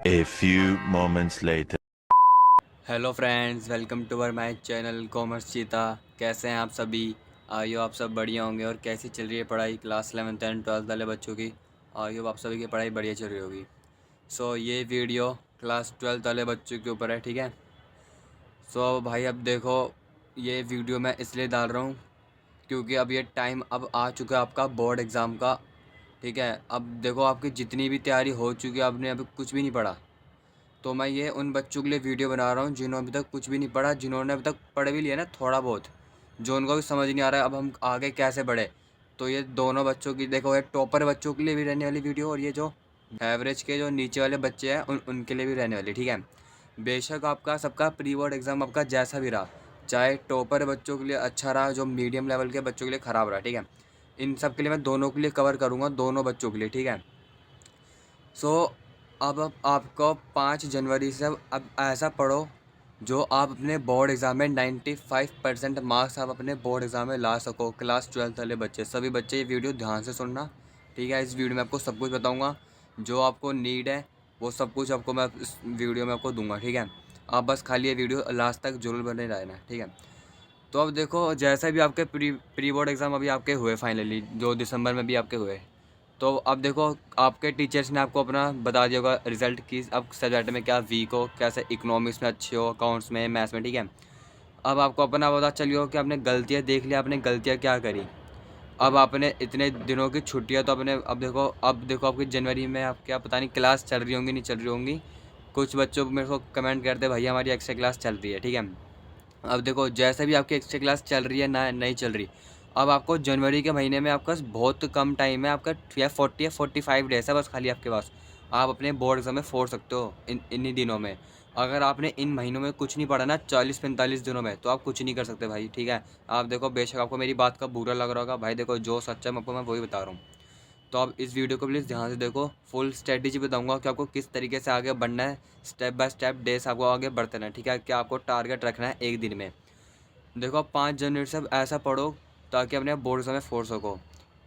A few moments later. Hello friends, welcome to our my channel commerce cheetah. कैसे हैं आप सभी? आइयो आप सब बढ़िया होंगे। और कैसी चल रही है पढ़ाई क्लास 11th एंड 12th वाले बच्चों की? आइयो आप सभी की पढ़ाई बढ़िया चल रही होगी। ये वीडियो क्लास 12th वाले बच्चों के ऊपर है, ठीक है। भाई अब देखो, ये वीडियो मैं इसलिए डाल रहा हूँ क्योंकि अब ये टाइम अब आ चुका है आपका बोर्ड एग्ज़ाम का, ठीक है। अब देखो, आपकी जितनी भी तैयारी हो चुकी है, आपने अभी कुछ भी नहीं पढ़ा। तो मैं ये उन बच्चों के लिए वीडियो बना रहा हूँ जिन्होंने अभी तक कुछ भी नहीं पढ़ा, जिन्होंने अभी तक पढ़ भी लिया ना थोड़ा बहुत, जो उनको भी समझ नहीं आ रहा है अब हम आगे कैसे बढ़े। तो ये दोनों बच्चों की देखो, ये टॉपर बच्चों के लिए भी रहने वाली वीडियो, और ये जो एवरेज के जो नीचे वाले बच्चे हैं उनके लिए भी रहने वाली, ठीक है। बेशक आपका सबका प्री बोर्ड एग्ज़ाम आपका जैसा भी रहा, चाहे टॉपर बच्चों के लिए अच्छा रहा, जो मीडियम लेवल के बच्चों के लिए ख़राब रहा, ठीक है। इन सब के लिए मैं दोनों के लिए कवर करूँगा, दोनों बच्चों के लिए, ठीक है। सो अब आपको 5 जनवरी से अब ऐसा पढ़ो जो आप अपने बोर्ड एग्ज़ाम में 95% मार्क्स आप अपने बोर्ड एग्ज़ाम में ला सको। क्लास 12th वाले बच्चे, सभी बच्चे ये वीडियो ध्यान से सुनना, ठीक है। इस वीडियो में आपको सब कुछ बताऊंगा, जो आपको नीड है वो सब कुछ आपको मैं इस वीडियो में आपको दूंगा, ठीक है। आप बस खाली ये वीडियो लास्ट तक जरूर बने रहना, ठीक है। तो अब देखो, जैसे भी आपके प्री बोर्ड एग्ज़ाम अभी आपके हुए फाइनली, जो दिसंबर में भी आपके हुए, तो अब देखो, आपके टीचर्स ने आपको अपना बता दिया होगा रिज़ल्ट कि अब सब्जेक्ट में क्या वीक हो, कैसे इकोनॉमिक्स में अच्छे हो, अकाउंट्स में, मैथ्स में, ठीक है। अब आपको अपना पता चलिए हो कि आपने गलतियाँ देख लिया, आपने गलतियाँ क्या करी। अब आपने इतने दिनों की छुट्टियाँ तो अपने, अब देखो आपकी जनवरी में आप क्या पता नहीं क्लास चल रही होंगी नहीं चल रही होंगी। कुछ बच्चों मेरे को कमेंट करते भैया हमारी एक्स्ट्रा क्लास चल रही है, ठीक है। अब देखो, जैसे भी आपकी एक्स्ट्रा क्लास चल रही है ना नहीं चल रही, अब आपको जनवरी के महीने में आपका बहुत कम टाइम है, आपका या 40 या 45 डेज है बस खाली आपके पास। आप अपने बोर्ड एग्जाम में फोड़ सकते हो इन्हीं दिनों में। अगर आपने इन महीनों में कुछ नहीं पढ़ा ना 40-45 दिनों में, तो आप कुछ नहीं कर सकते भाई, ठीक है। आप देखो, बेशक आपको मेरी बात का बुरा लग रहा होगा भाई, देखो जो सच्चा है मैं वही बता रहा हूँ। तो आप इस वीडियो को प्लीज़ ध्यान से देखो, फुल स्ट्रेटेजी बताऊंगा कि आपको किस तरीके से आगे बढ़ना है, स्टेप बाय स्टेप डेज आपको आगे बढ़ते रहना है, ठीक है। क्या आपको टारगेट रखना है एक दिन में। देखो, 5 जनवरी से ऐसा पढ़ो ताकि अपने बोर्ड एग्जाम में फोड़ सको।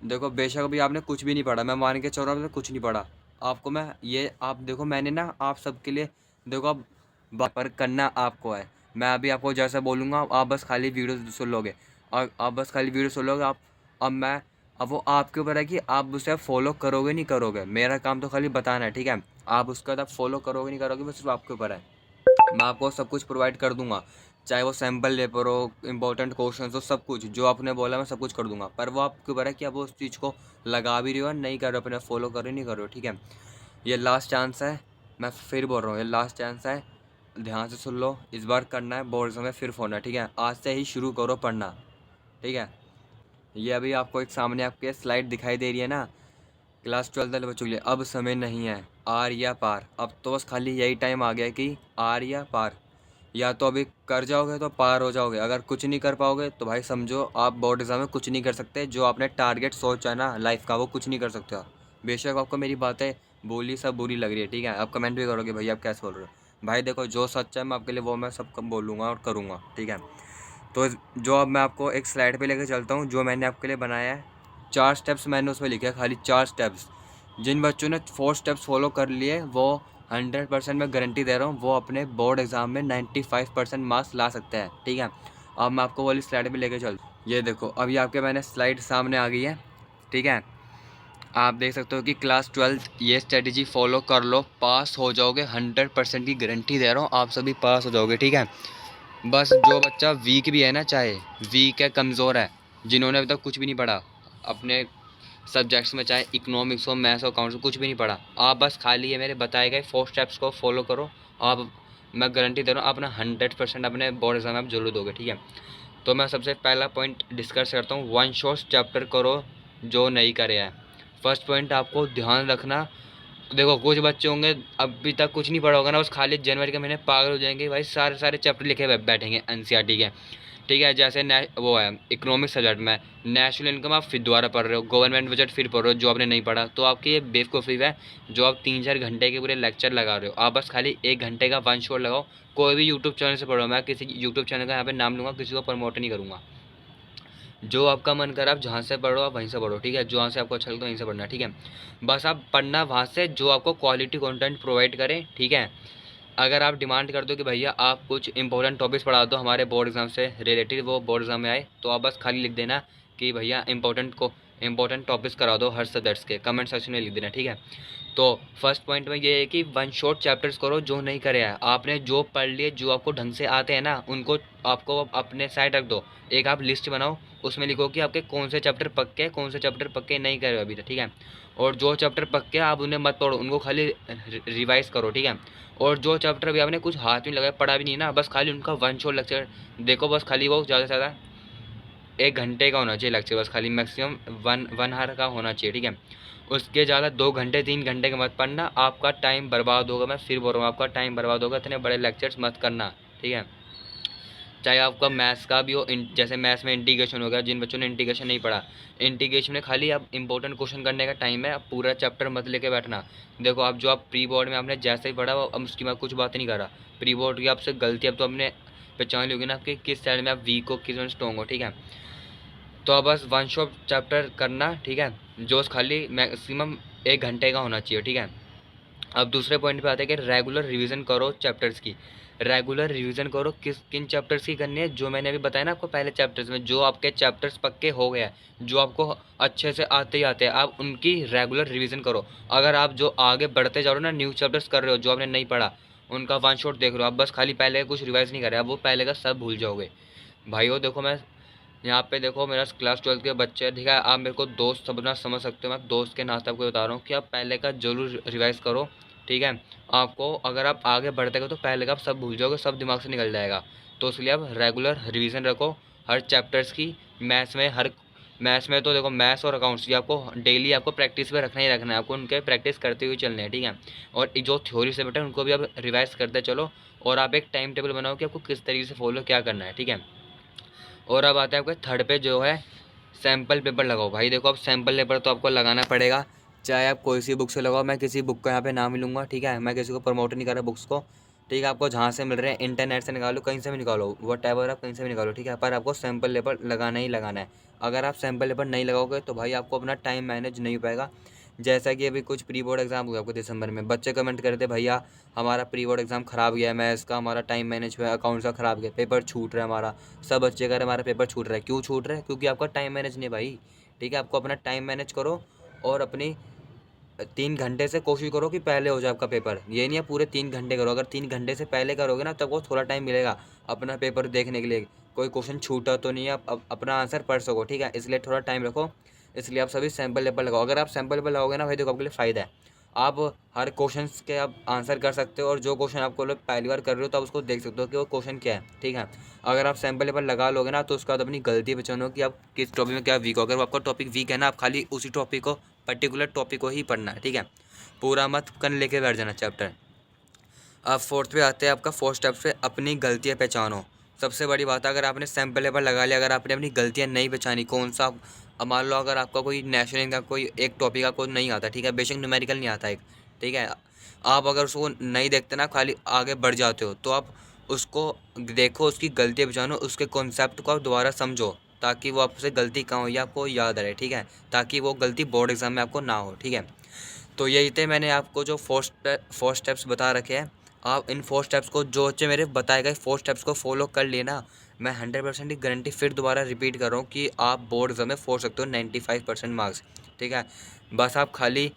देखो, बेशक अभी आपने कुछ भी नहीं पढ़ा, मैं मान के चल रहा हूँ आपने कुछ नहीं पढ़ा। आपको मैं ये आप देखो, मैंने ना आप सबके लिए, देखो अब पर करना आपको है। मैं अभी आपको जैसा बोलूँगा आप बस खाली वीडियो सुन लोगे, और आप बस खाली वीडियो सुन लोगे आप। अब वो आपके ऊपर है कि आप उसे फॉलो करोगे नहीं करोगे। मेरा काम तो खाली बताना है, ठीक है। आप उसका आप फॉलो करोगे नहीं करोगे, बस सिर्फ आपके ऊपर है। मैं आपको सब कुछ प्रोवाइड कर दूंगा, चाहे वो सैम्पल पेपर हो, इंपॉर्टेंट क्वेश्चन हो, सब कुछ जो आपने बोला मैं सब कुछ कर दूंगा। पर वो आपके ऊपर है कि आप वो उस चीज़ को लगा भी रहे हो नहीं कर रहे हो, अपने फॉलो कर रहे हो नहीं कर रहे हो, ठीक है। ये लास्ट चांस है, मैं फिर बोल रहा हूँ, ये लास्ट चांस है। ध्यान से सुन लो, इस बार करना है, बोर्ड एग्जाम में फिर होना है, ठीक है। आज से ही शुरू करो पढ़ना, ठीक है। ये अभी आपको एक सामने आपके स्लाइड दिखाई दे रही है ना, क्लास 12 वाले बच्चों के लिए अब समय नहीं है आर या पार। अब तो बस खाली यही टाइम आ गया कि आर या पार, या तो अभी कर जाओगे तो पार हो जाओगे, अगर कुछ नहीं कर पाओगे तो भाई समझो आप बोर्ड एग्जाम में कुछ नहीं कर सकते। जो आपने टारगेट सोचा है ना लाइफ का, वो कुछ नहीं कर सकते आप। बेशक आपको मेरी बातें बोली सब बुरी लग रही है, ठीक है। आप कमेंट भी करोगे भैया आप कैसे बोल रहे हो। भाई देखो, जो सच है मैं आपके लिए वो मैं सब बोलूँगा और करूँगा, ठीक है। तो जो अब मैं आपको एक स्लाइड पे लेकर चलता हूँ, जो मैंने आपके लिए बनाया है, 4 स्टेप्स मैंने उसमें लिखे हैं, खाली 4 स्टेप्स। जिन बच्चों ने 4 स्टेप्स फॉलो कर लिए, वो 100% मैं गारंटी दे रहा हूँ वो अपने बोर्ड एग्ज़ाम में 95% मार्क्स ला सकते हैं, ठीक है। अब मैं आपको वाली स्लाइड पे लेके चल, ये देखो अभी आपके मैंने स्लाइड सामने आ गई है, ठीक है। आप देख सकते हो कि क्लास 12 ये स्ट्रेटजी फॉलो कर लो, पास हो जाओगे, 100% की गारंटी दे रहा हूँ, आप सभी पास हो जाओगे, ठीक है। बस जो बच्चा वीक भी है ना, चाहे वीक है, कमज़ोर है, जिन्होंने अभी तक कुछ भी नहीं पढ़ा अपने सब्जेक्ट्स में, चाहे इकोनॉमिक्स हो, मैथ्स हो, अकाउंट्स हो, कुछ भी नहीं पढ़ा, आप बस खाली ये मेरे बताए गए 4 स्टेप्स को फॉलो करो। आप, मैं गारंटी दे रहा हूँ अपना 100% अपने बोर्ड एग्जाम में आप जरूर दोगे, ठीक है। तो मैं सबसे पहला पॉइंट डिस्कस करता हूँ, वन शॉट चैप्टर करो जो नहीं करे है। फर्स्ट पॉइंट आपको ध्यान रखना, देखो कुछ बच्चे होंगे अभी तक कुछ नहीं पढ़ा होगा ना, बस खाली जनवरी के महीने पागल हो जाएंगे भाई, सारे सारे चैप्टर लिखे बैठेंगे एनसीईआरटी के, ठीक है। जैसे वो है इकोनॉमिक्स सब्जेक्ट में नेशनल इनकम आप फिर दोबारा पढ़ रहे हो, गवर्नमेंट बजट फिर पढ़ रहे हो जो आपने नहीं पढ़ा, तो आपकी ये बेवकूफ़ी है जो आप 3-4 घंटे के पूरे लेक्चर लगा रहे हो। आप बस खाली 1 घंटे का वन शॉट लगाओ, कोई भी यूट्यूब चैनल से पढ़ो, मैं किसी यूट्यूब चैनल का यहाँ पे नाम लूँगा, किसी को प्रमोट नहीं करूँगा। जो आपका मन करे आप जहाँ से पढ़ो आप वहीं से पढ़ो, ठीक है। जहाँ से आपको अच्छा लगता है वहीं से पढ़ना, ठीक है। बस आप पढ़ना वहाँ से जो आपको क्वालिटी कंटेंट प्रोवाइड करे, ठीक है। अगर आप डिमांड कर दो कि भैया आप कुछ इंपॉर्टेंट टॉपिक्स पढ़ा दो हमारे बोर्ड एग्जाम से रिलेटेड, वो बोर्ड एग्जाम में आए, तो आप बस खाली लिख देना कि भैया इंपॉर्टेंट टॉपिक्स करा दो हर सब्जेक्ट्स के, कमेंट सेक्शन में लिख देना, ठीक है। तो फर्स्ट पॉइंट में ये है कि वन शॉट चैप्टर्स करो जो नहीं करे है आपने, जो पढ़ लिए जो आपको ढंग से आते हैं ना उनको आपको अपने साइड रख दो। एक आप लिस्ट बनाओ, उसमें लिखो कि आपके कौन से चैप्टर पक्के कौन से चैप्टर पक्के नहीं करे अभी तक, ठीक है। और जो चैप्टर पक्के आप उन्हें मत पढ़ो, उनको खाली रिवाइज करो, ठीक है। और जो चैप्टर अभी आपने कुछ हाथ में लगाया पढ़ा भी नहीं ना, बस खाली उनका वन शॉट लेक्चर देखो, बस खाली वो ज़्यादा से ज़्यादा 1 घंटे का होना चाहिए लेक्चर, बस खाली मैक्सिमम वन आवर का होना चाहिए, ठीक है। उसके ज़्यादा 2 घंटे 3 घंटे का मत पढ़ना, आपका टाइम बर्बाद होगा। मैं फिर बोल रहा हूँ आपका टाइम बर्बाद होगा, इतने बड़े लेक्चर्स मत करना, ठीक है। चाहे आपका मैथ्स का भी हो, जैसे मैथ्स में इंटीग्रेशन हो गया, जिन बच्चों ने इंटीग्रेशन नहीं पढ़ा, इंटीग्रेशन में खाली अब इंपॉर्टेंट क्वेश्चन करने का टाइम है, अब पूरा चैप्टर मत लेके बैठना। देखो आप जो आप प्री बोर्ड में आपने जैसे ही पढ़ा अब उसकी मैं कुछ बात नहीं कर रहा, प्री बोर्ड की आपसे गलती अब तो हमने पहचान ली होगी ना आपके किस साइड में आप वीक हो किस में स्ट्रॉन्ग हो, ठीक है। तो अब बस वन शॉट चैप्टर करना, ठीक है, जो खाली मैक्सिमम 1 घंटे का होना चाहिए, ठीक है। अब दूसरे पॉइंट पे आते हैं कि रेगुलर रिवीजन करो चैप्टर्स की। रेगुलर रिवीजन करो किन चैप्टर्स की करनी है, जो मैंने अभी बताया ना आपको पहले चैप्टर्स में, जो आपके चैप्टर्स पक्के हो गए हैं, जो आपको अच्छे से आते ही आते हैं, आप उनकी रेगुलर रिवीजन करो। अगर आप जो आगे बढ़ते जा रहे हो ना, न्यू चैप्टर्स कर रहे हो जो आपने नहीं पढ़ा, उनका वन शॉट देख रहे हो आप, बस खाली पहले कुछ रिवाइज नहीं कर रहे, आप वो पहले का सब भूल जाओगे। भाइयों देखो, मैं यहाँ पे देखो मेरा क्लास 12 के बच्चे हैं, ठीक है। आप मेरे को दोस्त समझ सकते हो, मैं दोस्त के नाते आपको बता रहा हूँ कि आप पहले का जरूर रिवाइज करो, ठीक है। आपको अगर आप आगे बढ़ते गए तो पहले का आप सब भूल जाओगे, सब दिमाग से निकल जाएगा। तो इसलिए आप रेगुलर रिवीजन रखो हर चैप्टर्स की। मैथ्स में तो देखो, मैथ्स और अकाउंट्स की आपको डेली आपको प्रैक्टिस पे रखना ही रखना है, आपको उनके प्रैक्टिस करते हुए चलने हैं, ठीक है। और जो थ्योरी से बेटा उनको भी आप रिवाइज करते चलो, और आप एक टाइम टेबल बनाओ कि आपको किस तरीके से फॉलो क्या करना है, ठीक है। और अब आता है आपके थर्ड पे जो है सैम्पल पेपर लगाओ। भाई देखो, अब सैम्पल पेपर तो आपको लगाना पड़ेगा, चाहे आप कोई सी बुक से लगाओ। मैं किसी बुक का यहाँ पे नाम ही लूँगा, ठीक है। मैं किसी को प्रमोट नहीं कर रहा बुक्स को, ठीक है। आपको जहाँ से मिल रहे हैं इंटरनेट से निकालो, कहीं से भी निकालो, वटएवर आप कहीं से भी निकालो, ठीक है। पर आपको सैम्पल पेपर लगाना ही लगाना है। अगर आप सैम्पल पेपर नहीं लगाओगे तो भाई आपको अपना टाइम मैनेज नहीं हो पाएगा। जैसा कि अभी कुछ प्री बोर्ड एग्जाम हुआ आपको दिसंबर में, बच्चे कमेंट कर रहे थे भैया हमारा प्री बोर्ड एग्जाम ख़राब गया है, मैथ्स का हमारा टाइम मैनेज हुआ है, अकाउंट्स का ख़राब गया, पेपर छूट रहा है हमारा। सब बच्चे कह रहे हमारा पेपर छूट रहा है। क्यों छूट रहा है? क्योंकि आपका टाइम मैनेज नहीं भाई, ठीक है। आपको अपना टाइम मैनेज करो और अपनी 3 घंटे से कोशिश करो कि पहले हो जाए आपका पेपर। ये नहीं है पूरे 3 घंटे करो, अगर 3 घंटे से पहले करोगे ना तब वो थोड़ा टाइम मिलेगा अपना पेपर देखने के लिए, कोई क्वेश्चन छूटा तो नहीं है, आप अपना आंसर पढ़ सको, ठीक है। इसलिए थोड़ा टाइम रखो, इसलिए आप सभी सैम्पल पेपर लगाओ। अगर आप सैम्पल पेपर लगाओगे ना भाई, देखो आपके लिए फ़ायदा है, आप हर क्वेश्चन के आप आंसर कर सकते हो, और जो क्वेश्चन आपको लोग पहली बार कर रहे हो तो आप उसको देख सकते हो कि वो क्वेश्चन क्या है, ठीक है। अगर आप सैम्पल पेपर लगा लोगे ना तो उसके बाद अपनी गलती पहचानो कि आप किस टॉपिक में क्या वीक हो। अगर आपका टॉपिक वीक है ना, आप खाली उसी टॉपिक को, पर्टिकुलर टॉपिक को ही पढ़ना है, ठीक है। पूरा मत कन लेके बैठ जाना चैप्टर। अब फोर्थ पे आते हैं, आपका फोर्थ स्टेप पे अपनी गलतियाँ पहचानो। सबसे बड़ी बात है, अगर आपने सैम्पल पेपर लगा लिया, अगर आपने अपनी गलतियाँ नहीं पहचानी, कौन सा, अब मान लो अगर आपका कोई नेशनल का कोई एक टॉपिक का कोई नहीं आता, ठीक है, बेसिक न्यूमेरिकल नहीं आता एक, ठीक है। आप अगर उसको नहीं देखते ना, खाली आगे बढ़ जाते हो, तो आप उसको देखो, उसकी गलतियाँ पहचानो, उसके कॉन्सेप्ट को आप दोबारा समझो, ताकि वो आपसे गलती कहाँ हुई आपको याद रहे, ठीक है, ताकि वो गलती बोर्ड एग्जाम में आपको ना हो, ठीक है। तो यही थे मैंने आपको जो फोर स्टेप्स बता रखे हैं। आप इन 4 स्टेप्स को, जो बच्चे मेरे बताए गए 4 स्टेप्स को फॉलो कर लेना, मैं 100% की गारंटी फिर दोबारा रिपीट कर रहा हूँ कि आप बोर्ड एग्जाम में फोड़ सकते हो 95% मार्क्स, ठीक है। बस आप खाली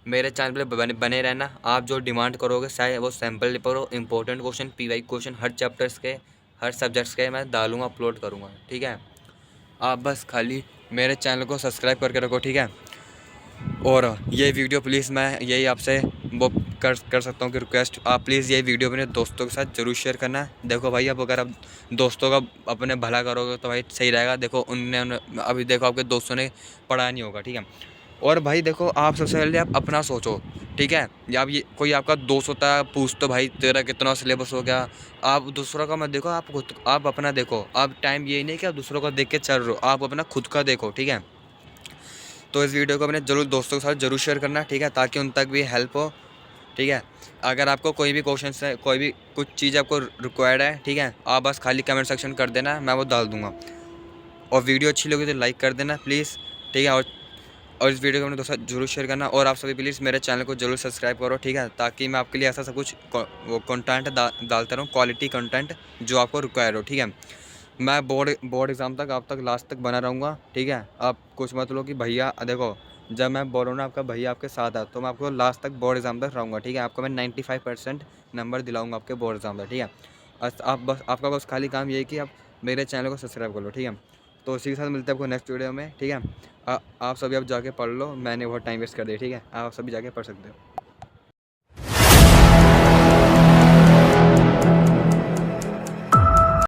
मेरे चैनल पे बने रहना। आप जो डिमांड करोगे, चाहे वो सैम्पल पेपर हो, इंपॉर्टेंट क्वेश्चन, PY क्वेश्चन, हर चैप्टर्स के, हर सब्जेक्ट्स के मैं डालूँगा, अपलोड करूँगा, ठीक है। आप बस खाली मेरे चैनल को सब्सक्राइब करके रखो, ठीक है। और ये वीडियो प्लीज़, मैं यही आपसे वो कर सकता हूँ कि रिक्वेस्ट, आप प्लीज़ ये वीडियो अपने दोस्तों के साथ ज़रूर शेयर करना। देखो भाई, अब अगर आप दोस्तों का अपने भला करोगे तो भाई सही रहेगा। देखो अभी देखो आपके दोस्तों ने पढ़ा नहीं होगा, ठीक है। और भाई देखो, आप सबसे पहले आप अपना सोचो, ठीक है। या आप ये कोई आपका दोस्त होता है, पूछ तो भाई तेरा कितना सिलेबस हो गया। आप दूसरों का मत देखो, आप अपना देखो। आप टाइम यही नहीं कि आप दूसरों का देख के चल रहे हो, आप अपना खुद का देखो, ठीक है। तो इस वीडियो को अपने जरूर दोस्तों के साथ जरूर शेयर करना, ठीक है, ताकि उन तक भी हेल्प हो, ठीक है। अगर आपको कोई भी क्वेश्चन है, कोई भी कुछ चीज़ आपको रिक्वायर्ड है, ठीक है, आप बस खाली कमेंट सेक्शन कर देना, मैं वो डाल दूँगा। और वीडियो अच्छी लगी तो लाइक कर देना प्लीज़, ठीक है। और इस वीडियो को अपने दोस्तों जरूर शेयर करना, और आप सभी प्लीज़ मेरे चैनल को जरूर सब्सक्राइब करो, ठीक है, ताकि मैं आपके लिए ऐसा सब कुछ वो कंटेंट डालता रहूँ, क्वालिटी कंटेंट जो आपको रिक्वायर हो, ठीक है। मैं बोर्ड एग्ज़ाम तक आप तक लास्ट तक बना रहूँगा, ठीक है। आप कुछ मत लो कि भैया देखो, जब मैं बोल रहा हूँ ना आपका भैया आपके साथ है, तो मैं आपको लास्ट तक बोर्ड एग्ज़ाम तक रहूँगा, ठीक है। आपको मैं 95% नंबर दिलाऊँगा आपके बोर्ड एग्ज़ाम तक, ठीक है। आप बस आपका बस खाली काम ये है कि आप मेरे चैनल को सब्सक्राइब कर लो, ठीक है। तो उसी के साथ मिलते हैं आपको नेक्स्ट वीडियो में, ठीक है। आप सभी आप जाके पढ़ लो, मैंने बहुत टाइम वेस्ट कर दिया, ठीक है। आप सभी जाके पढ़ सकते हो।